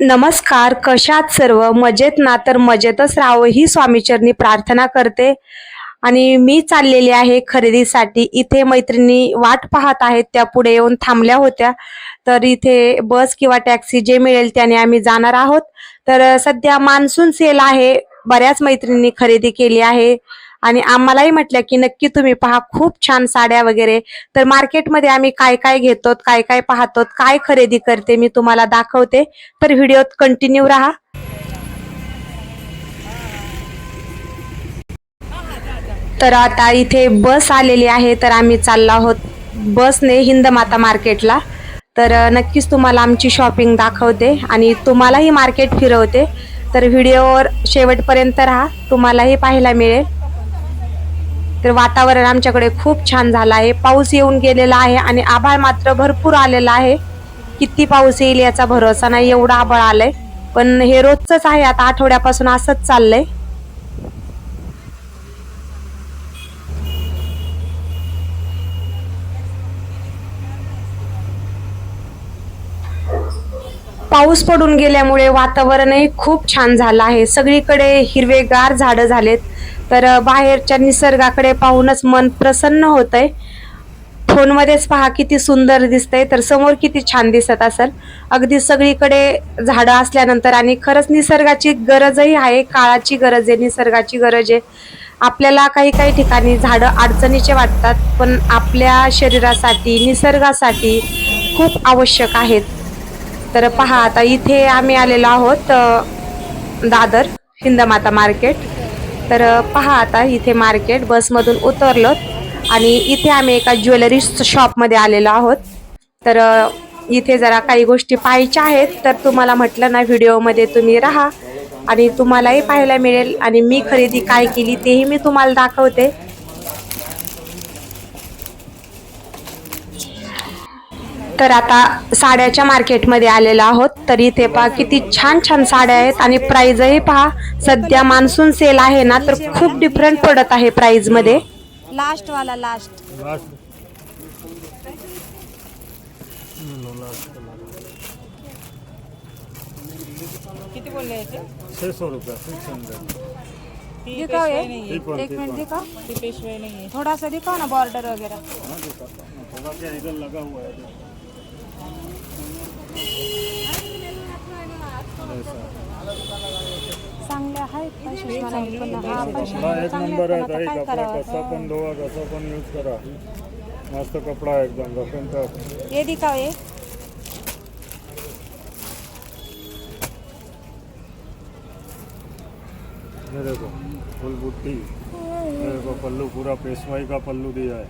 नमस्कार, कशात सर्व मजेत ना? तर मजेतच राहावं ही स्वामीचरणी प्रार्थना करते. आणि मी चाललेली आहे खरेदीसाठी. इथे मैत्रिणी वाट पाहत आहेत, त्या पुढे येऊन थांबल्या होत्या. तर इथे बस किंवा टॅक्सी जे मिळेल त्याने आम्ही जाणार आहोत. तर सध्या मान्सून सेल आहे, बऱ्याच मैत्रिणींनी खरेदी केली आहे आणि आम्हालाही म्हटल्या की नक्की तुम्ही पहा, खूप छान साड्या वगैरे. तर मार्केटमध्ये आम्ही काय काय घेतो, काय काय पाहतो, काय खरेदी करते मी तुम्हाला दाखवते. तर व्हिडिओत कंटिन्यू राहा. तर आता इथे बस आलेली आहे, तर आम्ही चाललो आहोत बसने हिंदमाता मार्केटला. तर नक्कीच तुम्हाला आमची शॉपिंग दाखवते आणि तुम्हालाही मार्केट फिरवते. तर व्हिडिओवर शेवटपर्यंत राहा, तुम्हालाही पाहायला मिळेल. तर वातावरण आमच्याकडे खूप छान झालं आहे, पाऊस येऊन गेलेला आहे आणि आभाळ मात्र भरपूर आलेला आहे. किती पाऊस येईल याचा भरोसा नाही, एवढं आभाळ आलंय. पण हे रोजच आहे, आता आठवड्यापासून असंच चाललंय. पाऊस पडून गेल्यामुळे वातावरणही खूप छान झालं आहे, सगळीकडे हिरवेगार झाडं झालेत. तर बाहेरच्या निसर्गाकडे पाहूनच मन प्रसन्न होतंय. फोनमध्येच पहा किती सुंदर दिसतंय, तर समोर किती छान दिसत असेल. अगदी सगळीकडे झाडं असल्यानंतर आणि खरंच निसर्गाची गरजही आहे, काळाची गरज आहे, निसर्गाची गरज आहे. आपल्याला काही काही ठिकाणी झाडं अडचणीचे वाटतात, पण आपल्या शरीरासाठी निसर्गासाठी खूप आवश्यक आहेत. तर पहा, आता इथे आम्ही आलेलो आहोत दादर हिंदमाता मार्केट. तर पहा, आता इथे मार्केट बसमधून उतरलो आणि इथे आम्ही एका ज्वेलरी शॉपमध्ये आलेलो आहोत. तर इथे जरा काही गोष्टी पाहायच्या आहेत, तर तुम्हाला म्हटलं ना व्हिडिओमध्ये तुम्ही राहा आणि तुम्हालाही पाहायला मिळेल आणि मी खरेदी काय केली तेही मी तुम्हाला दाखवते. तर आता साड्याच्या मार्केटमध्ये आलेलो आहोत. तर इथे पहा किती छान छान साड्या आहेत आणि प्राइसही पहा. सध्या मान्सून सेल आहे ना, तर खूप डिफरंट पडत आहे प्राइस मध्ये. लास्ट वाला लास्ट किती बोलले याचे? 600 रुपये 600. दिखाओ ये, एक मिनट दिखाओ. ती पेशवाई नहीं है, थोड़ा सा दिखाओ ना बॉर्डर वगैरह. थोड़ा क्या इधर लगा हुआ है. चांगले आहेत पैसे मला पण हा पैसे कपडा एक नंबर है. ताई काय कपडा करावं कसा पण धोवा, कसा पण यूज करा. मस्त कपडा है एकदम रफन टफ. ये दिखाओ ये. ये देखो फुल बुट्टी. ये देखो पल्लू पूरा पेशवाई का पल्लू दिया है.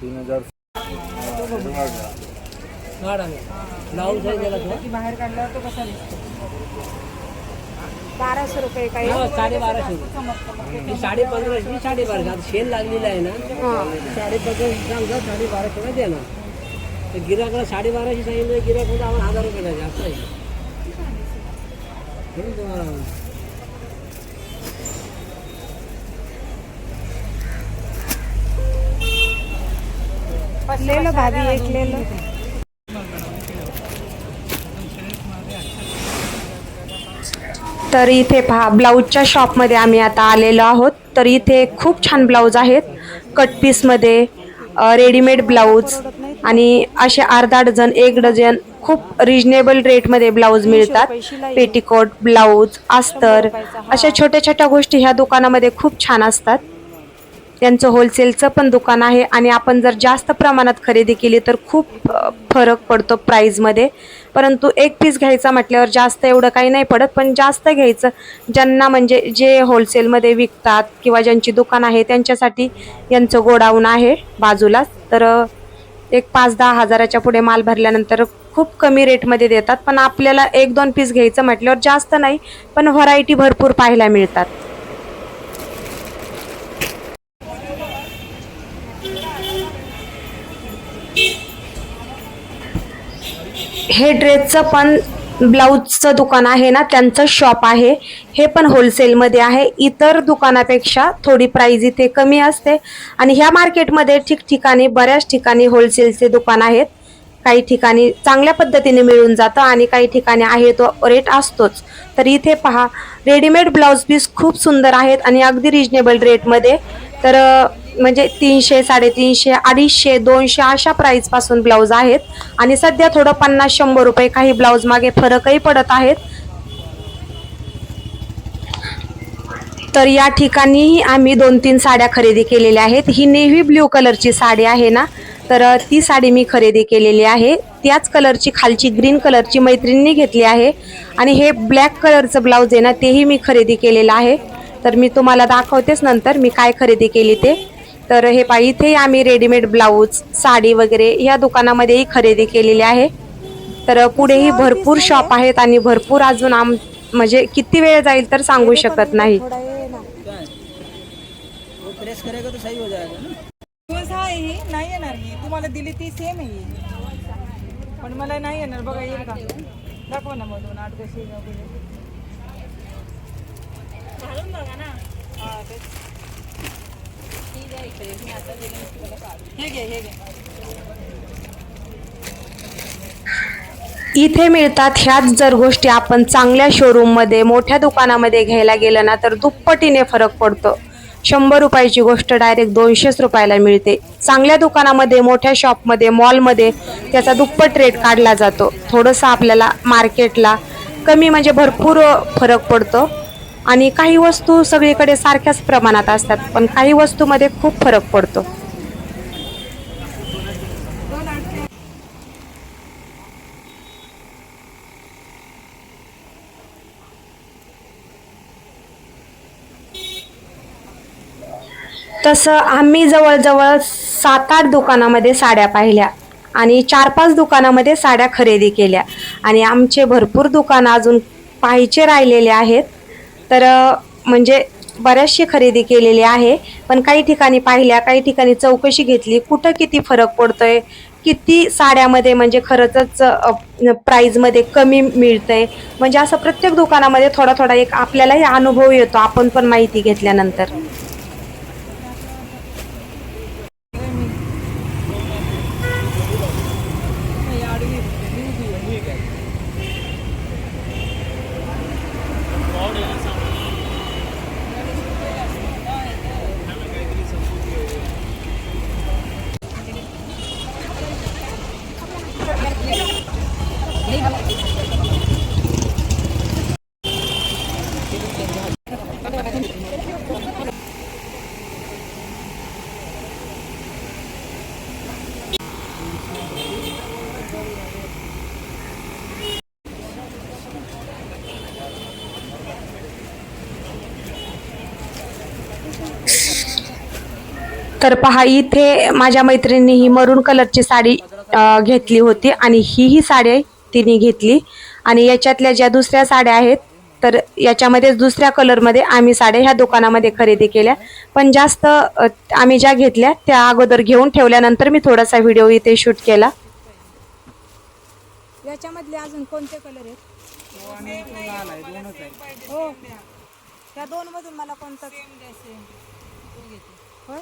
3000 ब्लाउज आहे त्याला तो बाहेर काढल्यावर तो कसा दिसतो? 1200 रुपये काही 1250. ही 1550 ही 1250. आता शेल लागलेला आहे ना, 1550 सांगा 1250 ला देणार. तर गिराकला 1250 सांगितलं, गिराक होता आम्हाला 1000 रुपये द्यायचे. असं आहे. म्हणून तुम्हाला ले लो भाभी, एक ले लो. तर इथे पहा ब्लाऊजच्या शॉपमध्ये आम्ही आता आलेलो आहोत. तर इथे खूप छान ब्लाऊज आहेत, कट पीसमध्ये, रेडीमेड ब्लाऊज आणि असे अर्धा डझन, एक डझन खूप रिजनेबल रेटमध्ये ब्लाऊज मिळतात. पेटिकोट, ब्लाऊज, अस्तर, अशा छोट्या छोट्या गोष्टी ह्या दुकानामध्ये खूप छान असतात. त्यांचं होलसेलचं पण दुकान आहे आणि आपण जर जास्त प्रमाणात खरेदी केली तर खूप फरक पडतो प्राईजमध्ये. परंतु एक पीस घ्यायचा म्हटल्यावर जास्त एवढं काही नाही पडत, पण जास्त घ्यायचं ज्यांना म्हणजे जे होलसेलमध्ये विकतात किंवा ज्यांची दुकान आहे त्यांच्यासाठी यांचं गोडाऊन आहे बाजूलाच. तर एक 5-10 हजाराच्या पुढे माल भरल्यानंतर खूप कमी रेटमध्ये देतात. पण आपल्याला 1-2 पीस घ्यायचं म्हटल्यावर जास्त नाही, पण व्हरायटी भरपूर पाहायला मिळतात. हे ड्रेसचं पण ब्लाऊजचं दुकान आहे ना, त्यांचं शॉप आहे. हे पण होलसेलमध्ये आहे. इतर दुकानापेक्षा थोडी प्राइस इथे कमी असते आणि ह्या मार्केटमध्ये ठिकठिकाणी बऱ्याच ठिकाणी होलसेलचे दुकान आहेत. काही ठिकाणी चांगल्या पद्धतीने मिळून जातं आणि काही ठिकाणी आहे तो रेट असतोच. तर इथे पहा रेडीमेड ब्लाऊज पीस खूप सुंदर आहेत आणि अगदी रिजनेबल रेटमध्ये. तर म्हणजे 300, 350, 250, 200 अशा प्राईसपासून ब्लाऊज आहेत आणि सध्या थोडं 50-100 रुपये काही ब्लाऊज मागे फरकही पडत आहेत. तर या ठिकाणी आम्ही 2-3 साड्या खरेदी केलेल्या आहेत. ही नेव्ही ब्ल्यू कलरची साडी आहे ना, तर ती साडी मी खरेदी केलेली आहे. त्याच कलरची खालची ग्रीन कलरची मैत्रिणींनी घेतली आहे आणि हे ब्लॅक कलरचं ब्लाऊज आहे ना, तेही मी खरेदी केलेलं आहे. तर मी तुम्हाला दाखवतेच नंतर मी काय खरेदी केली ते. तर हे पहा इथे आम्ही रेडीमेड ब्लाऊज, साडी वगैरे या दुकानामध्येही खरेदी केलेली आहे. तर पुढेही भरपूर शॉप आहेत आणि भरपूर अजून म्हणजे किती वेळ जाईल तर सांगू शकत नाही. थोडा ये ना. वो प्रेस करेगा तो सही हो जाएगा ना. दिवस आहे ही नाही येणार. ही तुम्हाला दिली ती सेम आहे ही. पण मला नाही येणार. बघा येईल का दाखवा ना मधून 8 कशी घालून बघा ना. हा तेच हे घे हे घे. इथे मिळतात ह्याच जर गोष्टी आपण चांगल्या शोरूममध्ये मोठ्या दुकानामध्ये घ्यायला गेलं ना तर दुप्पटीने फरक पडतो. 100 रुपयाची गोष्ट डायरेक्ट 200 रुपयाला मिळते. चांगल्या दुकानामध्ये, मोठ्या शॉपमध्ये, मॉलमध्ये त्याचा दुप्पट रेट काढला जातो. थोडंसं आपल्याला मार्केटला कमी म्हणजे भरपूर फरक पडतो आणि काही वस्तू सगळीकडे सारख्याच प्रमाणात असतात पण काही वस्तूमध्ये खूप फरक पडतो. तसं आम्ही जवळजवळ 7-8 दुकानामध्ये साड्या पाहिल्या आणि 4-5 दुकानामध्ये साड्या खरेदी केल्या आणि आमचे भरपूर दुकानं अजून पाहायचे राहिलेले आहेत. तर म्हणजे बऱ्याचशी खरेदी केलेली आहे पण काही ठिकाणी पाहिल्या, काही ठिकाणी चौकशी घेतली, कुठं किती फरक पडतोय, किती साड्यामध्ये म्हणजे खरंच प्राईजमध्ये कमी मिळतंय. म्हणजे असं प्रत्येक दुकानामध्ये थोडा थोडा एक आपल्यालाही अनुभव येतो आपण पण माहिती घेतल्यानंतर. तर पहा इथे माझ्या मैत्रिणीने ही मरून कलरची साडी घेतली होती आणि ही साडी तिने घेतली आणि याच्यातल्या ज्या दुसऱ्या साड्या आहेत तर याच्यामध्ये दुसऱ्या कलरमध्ये आम्ही साड्या ह्या दुकानामध्ये खरेदी केल्या. पण जास्त आम्ही ज्या घेतल्या त्या अगोदर घेऊन ठेवल्यानंतर मी थोडासा व्हिडिओ इथे शूट केला. याच्यामधले अजून कोणते कलर आहेत? हो त्या 2 मधून मला कोणता होय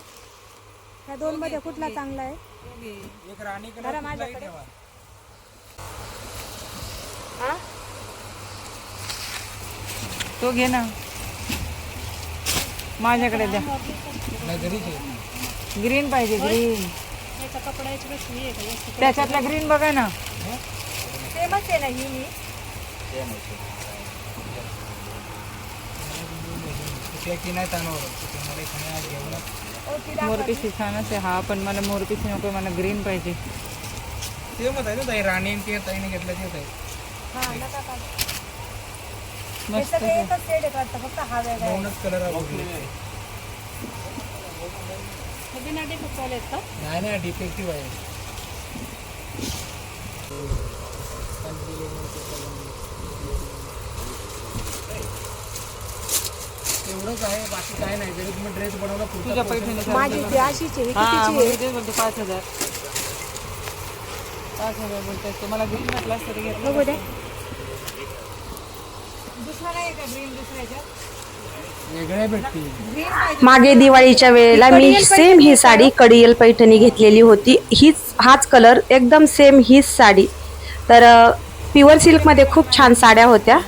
त्या 2 मध्ये कुठला चांगला आहे? जरा माझ्याकडे तो घे ना माझ्याकडे द्या. ग्रीन पाहिजे ग्रीन. त्याच्यातला ग्रीन बघा ना सेमच आहे ना ही मी मोरपीस छानच आहे हा पण मला मोरपीस नको मला ग्रीन पाहिजे. सेमच आहे ना राणी ते ताईने घेतलं तेच आहे. मस्त फक्त हा वेगळा दोनच कलर नाही नाही डिफेक्टिव्ह आहे. एवढंच आहे बाकी काय नाही. जरी तुम्ही ड्रेस बनवला तुझ्या पैठणी माझी ती अशीच आहे. कितीची बोलतो 5000 बोलतो मला ग्रीन म्हटलं तरी घेतलं. दुसरा नाही का ग्रीन दुसऱ्याच्यात वेगळ्या भेटतील. मागे दिवाळीच्या वेळेला मी सेम ही साडी कडियल पैठणी घेतलेली होती. हाच कलर एकदम सेम हीच साडी. तर प्युअर सिल्कमध्ये खूप छान साड्या होत्या.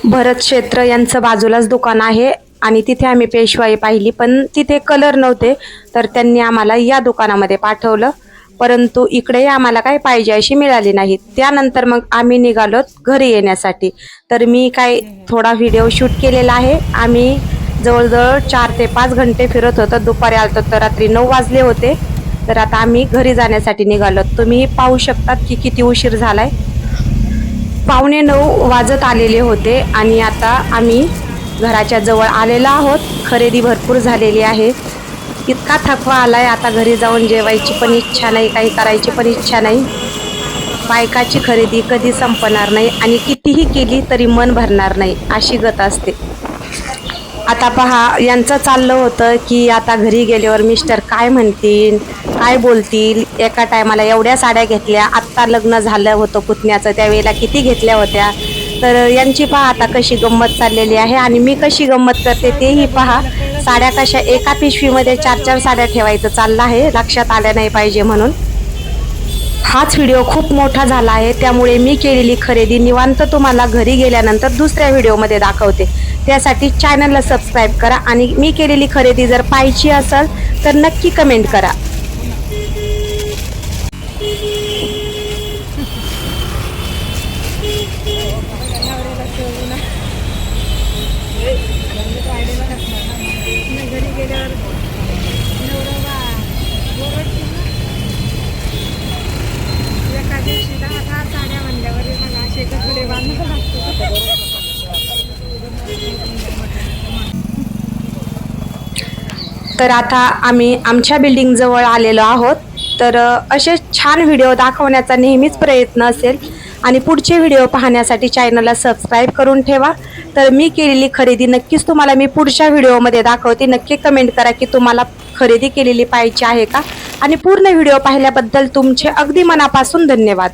भरत क्षेत्र यांचं बाजूलाच दुकान आहे आणि तिथे आम्ही पेशवाई पाहिली, पण तिथे कलर नव्हते, तर त्यांनी आम्हाला या दुकानामध्ये पाठवलं. परंतु इकडे आम्हाला काही पाहिजे अशी मिळाली नाही. त्यानंतर मग आम्ही निघालो घरी येण्यासाठी. तर मी काय थोडा व्हिडिओ शूट केलेला आहे. आम्ही जवळजवळ 4 ते 5 घंटे फिरत होतो. दुपारी आलतो तर रात्री 9 वाजले होते. तर आता आम्ही घरी जाण्यासाठी निघालो. तुम्ही पाहू शकतात की किती उशीर झालाय. 8:45 वाजत आलेले होते आणि आता आम्ही घराच्या जवळ आलेलो आहोत. खरेदी भरपूर झालेली आहे. इतका थकवा आलाय, आता घरी जाऊन जेवायची पण इच्छा नाही, काही करायची पण इच्छा नाही. बायकाची खरेदी कधी संपणार नाही आणि कितीही केली तरी मन भरणार नाही, अशी गत असते. आता पहा, यांचं चाललं होतं की आता घरी गेल्यावर मिस्टर काय म्हणतील, काय बोलतील. एका टायमाला एवढ्या साड्या घेतल्या, आत्ता लग्न झालं होतं पुतण्याचं त्यावेळेला किती घेतल्या होत्या. तर यांची पहा आता कशी गंमत चाललेली आहे आणि मी कशी गंमत करते तेही पहा. साड्या कशा एका पिशवीमध्ये 4-4 साड्या ठेवायचं चाललं आहे, लक्षात आल्या नाही पाहिजे म्हणून. हाच व्हिडिओ खूप मोठा झाला आहे, त्यामुळे मी केलेली खरेदी निवांत तुम्हाला घरी गेल्यानंतर दुसऱ्या व्हिडिओमध्ये दाखवते. त्यासाठी चॅनलला सबस्क्राईब करा आणि मी केलेली खरेदी जर पाहायची असेल तर नक्की कमेंट करा. तर आता आम्ही आमच्या बिल्डिंग जवळ आलेलो आहोत. तर असे छान व्हिडिओ दाखवण्याचा नेहमीच प्रयत्न असेल आणि पुढचे व्हिडिओ पाहण्यासाठी चॅनलला सबस्क्राईब करून ठेवा. तर मी केलेली खरेदी नक्कीच तुम्हाला मी पुढच्या व्हिडिओमध्ये दाखवते. नक्की कमेंट करा की तुम्हाला खरेदी केलेली पाहिजे आहे का. आणि पूर्ण व्हिडिओ पाहिल्याबद्दल तुमचे अगदी मनापासून धन्यवाद.